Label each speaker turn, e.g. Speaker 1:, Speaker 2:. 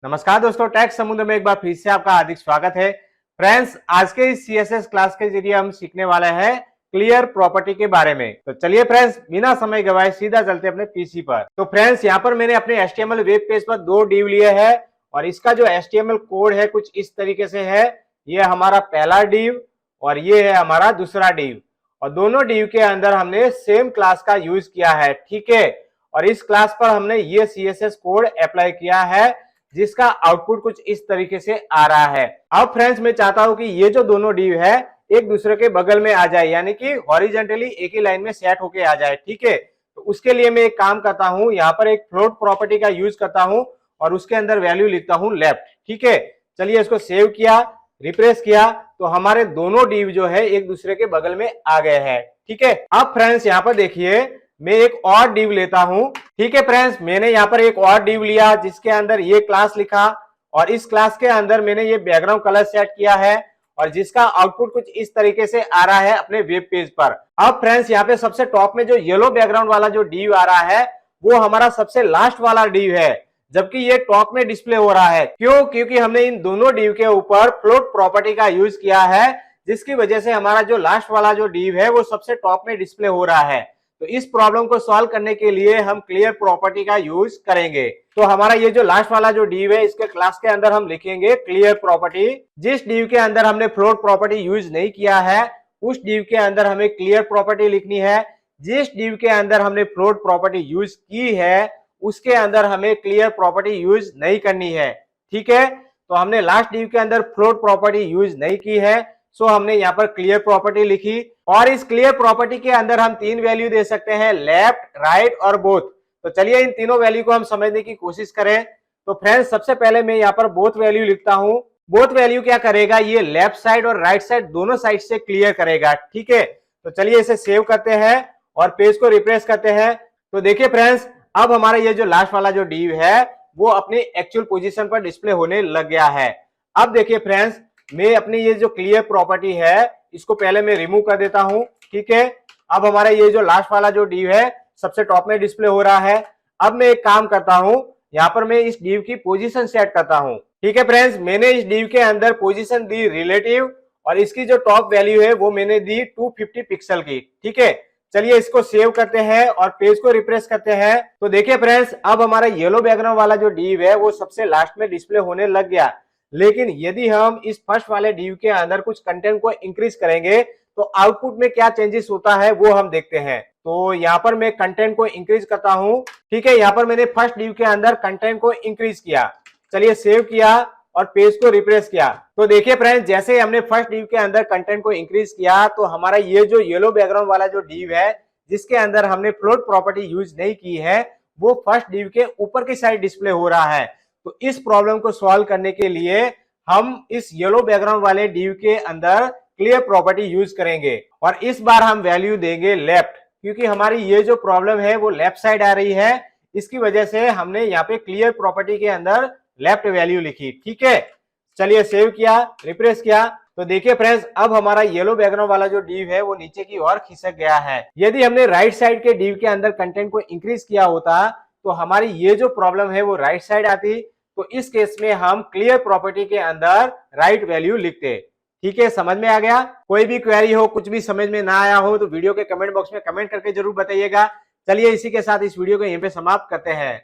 Speaker 1: नमस्कार दोस्तों, टैक्स समुद्र में एक बार फिर से आपका हार्दिक स्वागत है। फ्रेंड्स, आज के इस सीएसएस क्लास के जरिए हम सीखने वाले हैं क्लियर प्रॉपर्टी के बारे में। तो चलिए फ्रेंड्स, बिना समय गवाए सीधा चलते अपने पीसी पर। तो फ्रेंड्स, यहाँ पर मैंने अपने एचटीएमएल वेब पेज पर दो डिव लिए हैं और इसका जो एचटीएमएल कोड है कुछ इस तरीके से है। ये हमारा पहला डिव और ये है हमारा दूसरा डिव, और दोनों डिव के अंदर हमने सेम क्लास का यूज किया है, ठीक है। और इस क्लास पर हमने ये सीएसएस कोड अप्लाई किया है जिसका आउटपुट कुछ इस तरीके से आ रहा है। अब फ्रेंड्स, मैं चाहता हूं कि ये जो दोनों डिव है एक दूसरे के बगल में आ जाए, यानी कि हॉरिजॉन्टली एक ही लाइन में सेट होके आ जाए, ठीक है। तो उसके लिए मैं एक काम करता हूं, यहाँ पर एक फ्लोट प्रॉपर्टी का यूज करता हूं और उसके अंदर वैल्यू लिखता हूं लेफ्ट, ठीक है। चलिए इसको सेव किया, रिप्रेस किया, तो हमारे दोनों डिव जो है एक दूसरे के बगल में आ गए हैं, ठीक है। अब फ्रेंड्स, यहाँ पर देखिए मैं एक और डिव लेता हूं, ठीक है। फ्रेंड्स, मैंने यहाँ पर एक और डिव लिया जिसके अंदर ये क्लास लिखा और इस क्लास के अंदर मैंने ये बैकग्राउंड कलर सेट किया है और जिसका आउटपुट कुछ इस तरीके से आ रहा है अपने वेब पेज पर। अब फ्रेंड्स, यहाँ पे सबसे टॉप में जो येलो बैकग्राउंड वाला जो डिव आ रहा है वो हमारा सबसे लास्ट वाला डिव है, जबकि ये टॉप में डिस्प्ले हो रहा है। क्यों? क्योंकि हमने इन दोनों डिव के ऊपर फ्लोट प्रॉपर्टी का यूज किया है, जिसकी वजह से हमारा जो लास्ट वाला जो डिव है वो सबसे टॉप में डिस्प्ले हो रहा है। तो इस प्रॉब्लम को सॉल्व करने के लिए हम क्लियर प्रॉपर्टी का यूज करेंगे। तो हमारा ये जो लास्ट वाला जो डिव है इसके क्लास के अंदर हम लिखेंगे क्लियर प्रॉपर्टी। जिस डिव के अंदर हमने फ्लोट प्रॉपर्टी यूज नहीं किया है उस डिव के अंदर हमें क्लियर प्रॉपर्टी लिखनी है। जिस डिव के अंदर हमने फ्लोट प्रॉपर्टी यूज की है उसके अंदर हमें क्लियर प्रॉपर्टी यूज नहीं करनी है, ठीक है। तो हमने लास्ट डिव के अंदर फ्लोट प्रॉपर्टी यूज नहीं की है, सो हमने यहाँ पर क्लियर प्रॉपर्टी लिखी। और इस क्लियर प्रॉपर्टी के अंदर हम तीन वैल्यू दे सकते हैं, लेफ्ट, राइट और बोथ। तो चलिए इन तीनों वैल्यू को हम समझने की कोशिश करें। तो फ्रेंड्स, सबसे पहले मैं यहाँ पर बोथ वैल्यू लिखता हूं। बोथ वैल्यू क्या करेगा, ये लेफ्ट साइड और राइट साइड दोनों साइड से क्लियर करेगा, ठीक है। तो चलिए इसे सेव करते हैं और पेज को रिफ्रेश करते हैं। तो देखिए फ्रेंड्स, अब हमारा ये जो लास्ट वाला जो डिव है वो अपनी एक्चुअल पोजीशन पर डिस्प्ले होने लग गया है। अब देखिए फ्रेंड्स, मैं अपनी ये जो क्लियर प्रॉपर्टी है इसको पहले मैं रिमूव कर देता हूं, ठीक है। अब हमारा ये जो लास्ट वाला जो डिव है सबसे टॉप में डिस्प्ले हो रहा है। अब मैं एक काम करता हूं, यहाँ पर मैं इस डिव की पोजीशन सेट करता हूं, ठीक है। फ्रेंड्स, मैंने इस डिव के अंदर पोजीशन दी रिलेटिव और इसकी जो टॉप वैल्यू है वो मैंने दी 250 पिक्सल की, ठीक है। चलिए इसको सेव करते हैं और पेज को रिफ्रेश करते हैं। तो देखिए फ्रेंड्स, अब हमारा येलो बैकग्राउंड वाला जो डिव है वो सबसे लास्ट में डिस्प्ले होने लग गया। लेकिन यदि हम इस फर्स्ट वाले डिव के अंदर कुछ कंटेंट को इंक्रीज करेंगे तो आउटपुट में क्या चेंजेस होता है वो हम देखते हैं। तो यहाँ पर मैं कंटेंट को इंक्रीज करता हूँ, ठीक है। यहाँ पर मैंने फर्स्ट डिव के अंदर कंटेंट को इंक्रीज किया। चलिए सेव किया और पेज को रिफ्रेश किया। तो देखिए फ्रेंड्स, जैसे हमने फर्स्ट डिव के अंदर कंटेंट को इंक्रीज किया तो हमारा ये जो येलो बैकग्राउंड वाला जो डिव है जिसके अंदर हमने फ्लोट प्रॉपर्टी यूज नहीं की है वो फर्स्ट डिव के ऊपर की साइड डिस्प्ले हो रहा है। तो इस प्रॉब्लम को सॉल्व करने के लिए हम इस येलो बैकग्राउंड वाले डिव के अंदर क्लियर प्रॉपर्टी यूज करेंगे और इस बार हम वैल्यू देंगे लेफ्ट, क्योंकि हमारी ये जो प्रॉब्लम है वो लेफ्ट साइड आ रही है। इसकी वजह से हमने यहाँ पे क्लियर प्रॉपर्टी के अंदर लेफ्ट वैल्यू लिखी, ठीक है। चलिए सेव किया, रिफ्रेश किया। तो देखिए फ्रेंड्स, अब हमारा येलो बैकग्राउंड वाला जो डिव है वो नीचे की ओर खिसक गया है। यदि हमने राइट साइड के डिव के अंदर कंटेंट को इंक्रीज किया होता तो हमारी ये जो प्रॉब्लम है वो राइट साइड आती। तो इस केस में हम क्लियर प्रॉपर्टी के अंदर राइट वैल्यू लिखते, ठीक है। समझ में आ गया? कोई भी क्वेरी हो, कुछ भी समझ में ना आया हो तो वीडियो के कमेंट बॉक्स में कमेंट करके जरूर बताइएगा। चलिए इसी के साथ इस वीडियो को यहीं पे समाप्त करते हैं।